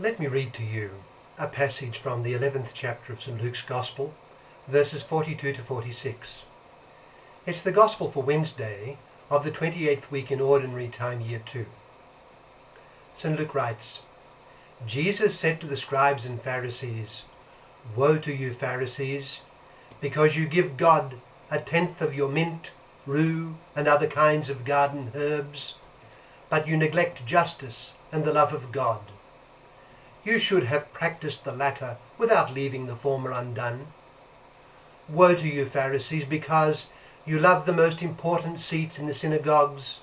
Let me read to you a passage from the 11th chapter of St. Luke's Gospel, verses 42 to 46. It's the Gospel for Wednesday of the 28th week in Ordinary Time, Year 2. St. Luke writes, Jesus said to the scribes and Pharisees, "Woe to you, Pharisees, because you give God a tenth of your mint, rue, and other kinds of garden herbs, but you neglect justice and the love of God. You should have practiced the latter without leaving the former undone. Woe to you, Pharisees, because you love the most important seats in the synagogues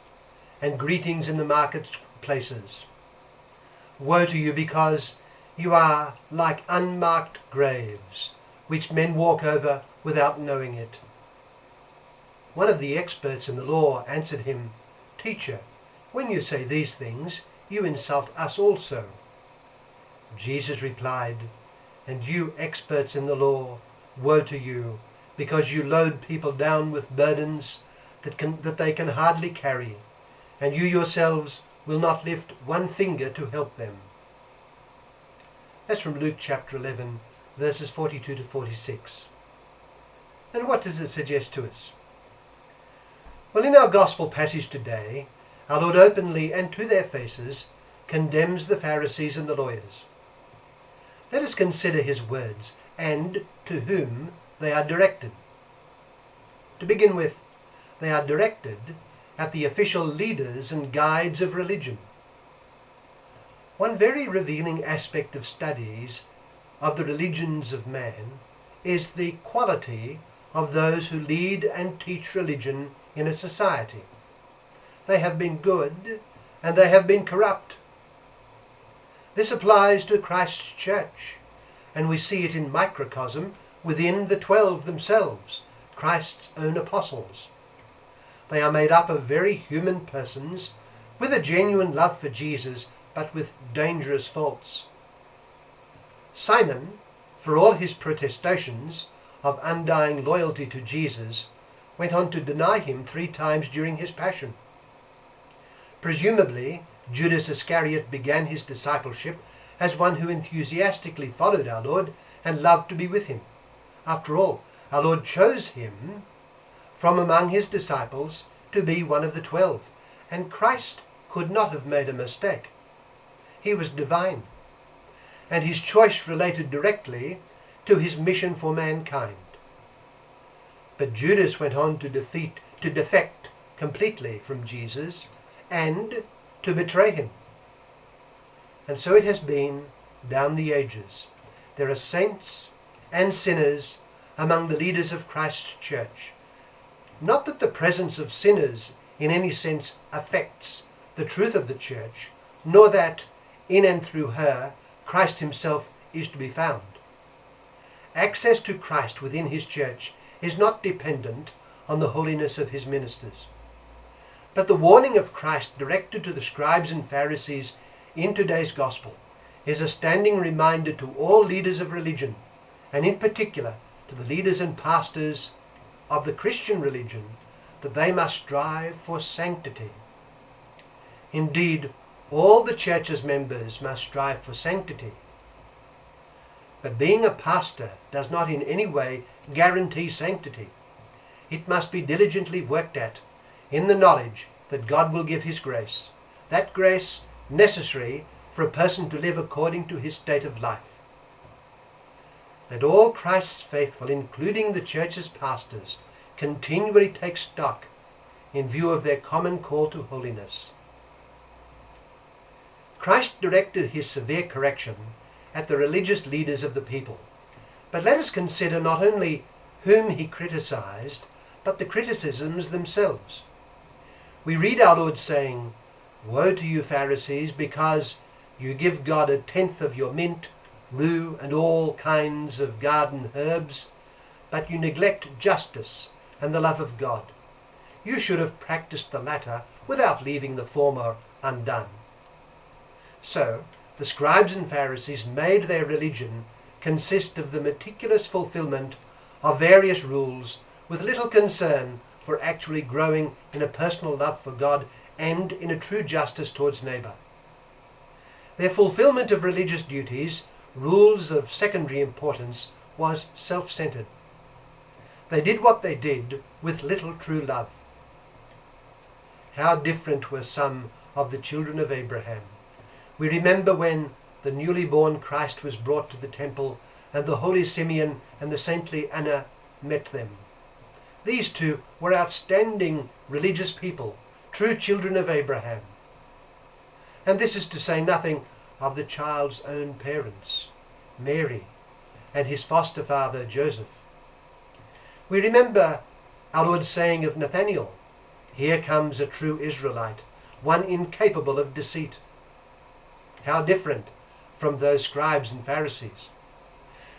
and greetings in the marketplaces. Woe to you, because you are like unmarked graves, which men walk over without knowing it." One of the experts in the law answered him, "Teacher, when you say these things, you insult us also." Jesus replied, "And you experts in the law, woe to you, because you load people down with burdens that they can hardly carry, and you yourselves will not lift one finger to help them." That's from Luke chapter 11, verses 42 to 46. And what does it suggest to us? Well, in our gospel passage today, our Lord openly and to their faces condemns the Pharisees and the lawyers. Let us consider his words and to whom they are directed. To begin with, they are directed at the official leaders and guides of religion. One very revealing aspect of studies of the religions of man is the quality of those who lead and teach religion in a society. They have been good and they have been corrupt. This applies to Christ's church, and we see it in microcosm within the 12 themselves, Christ's own apostles. They are made up of very human persons with a genuine love for Jesus, but with dangerous faults. Simon, for all his protestations of undying loyalty to Jesus, went on to deny him 3 times during his passion. Presumably, Judas Iscariot began his discipleship as one who enthusiastically followed our Lord and loved to be with him. After all, our Lord chose him from among his disciples to be one of the 12, and Christ could not have made a mistake. He was divine, and his choice related directly to his mission for mankind. But Judas went on to defect completely from Jesus and to betray him. And so it has been down the ages. There are saints and sinners among the leaders of Christ's church. Not that the presence of sinners in any sense affects the truth of the church, nor that in and through her Christ himself is to be found. Access to Christ within his church is not dependent on the holiness of his ministers. But the warning of Christ directed to the scribes and Pharisees in today's gospel is a standing reminder to all leaders of religion, and in particular to the leaders and pastors of the Christian religion, that they must strive for sanctity. Indeed, all the church's members must strive for sanctity. But being a pastor does not in any way guarantee sanctity. It must be diligently worked at in the knowledge that God will give his grace, that grace necessary for a person to live according to his state of life. Let all Christ's faithful, including the church's pastors, continually take stock in view of their common call to holiness. Christ directed his severe correction at the religious leaders of the people. But let us consider not only whom he criticized, but the criticisms themselves. We read our Lord saying, "Woe to you, Pharisees, because you give God a tenth of your mint, rue, and all kinds of garden herbs, but you neglect justice and the love of God. You should have practiced the latter without leaving the former undone." So, the scribes and Pharisees made their religion consist of the meticulous fulfillment of various rules with little concern for actually growing in a personal love for God and in a true justice towards neighbour. Their fulfillment of religious duties, rules of secondary importance, was self-centered. They did what they did with little true love. How different were some of the children of Abraham. We remember when the newly born Christ was brought to the temple and the holy Simeon and the saintly Anna met them. These two were outstanding religious people, true children of Abraham. And this is to say nothing of the child's own parents, Mary, and his foster father Joseph. We remember our Lord saying of Nathanael, "Here comes a true Israelite, one incapable of deceit." How different from those scribes and Pharisees.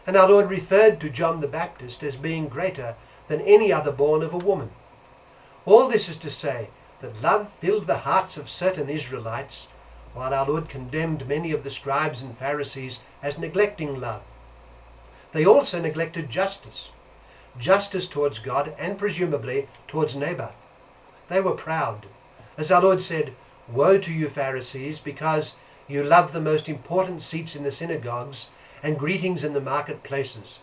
And our Lord referred to John the Baptist as being greater than any other born of a woman. All this is to say that love filled the hearts of certain Israelites, while our Lord condemned many of the scribes and Pharisees as neglecting love. They also neglected justice towards God and presumably towards neighbor. They were proud. As our Lord said, "Woe to you, Pharisees, because you love the most important seats in the synagogues and greetings in the marketplaces.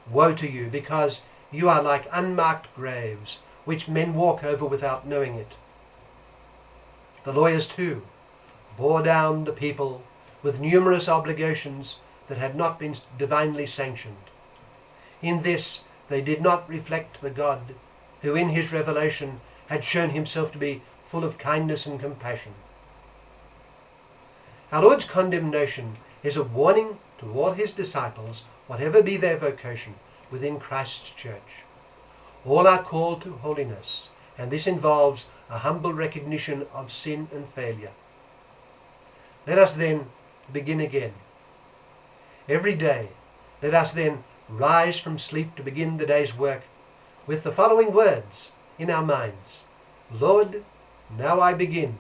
Woe to you, because you are like unmarked graves, which men walk over without knowing it." The lawyers too bore down the people with numerous obligations that had not been divinely sanctioned. In this they did not reflect the God who in his revelation had shown himself to be full of kindness and compassion. Our Lord's condemnation is a warning to all his disciples, whatever be their vocation, within Christ's church. All are called to holiness, and this involves a humble recognition of sin and failure. Let us then begin again. Every day, let us then rise from sleep to begin the day's work with the following words in our minds: "Lord, now I begin.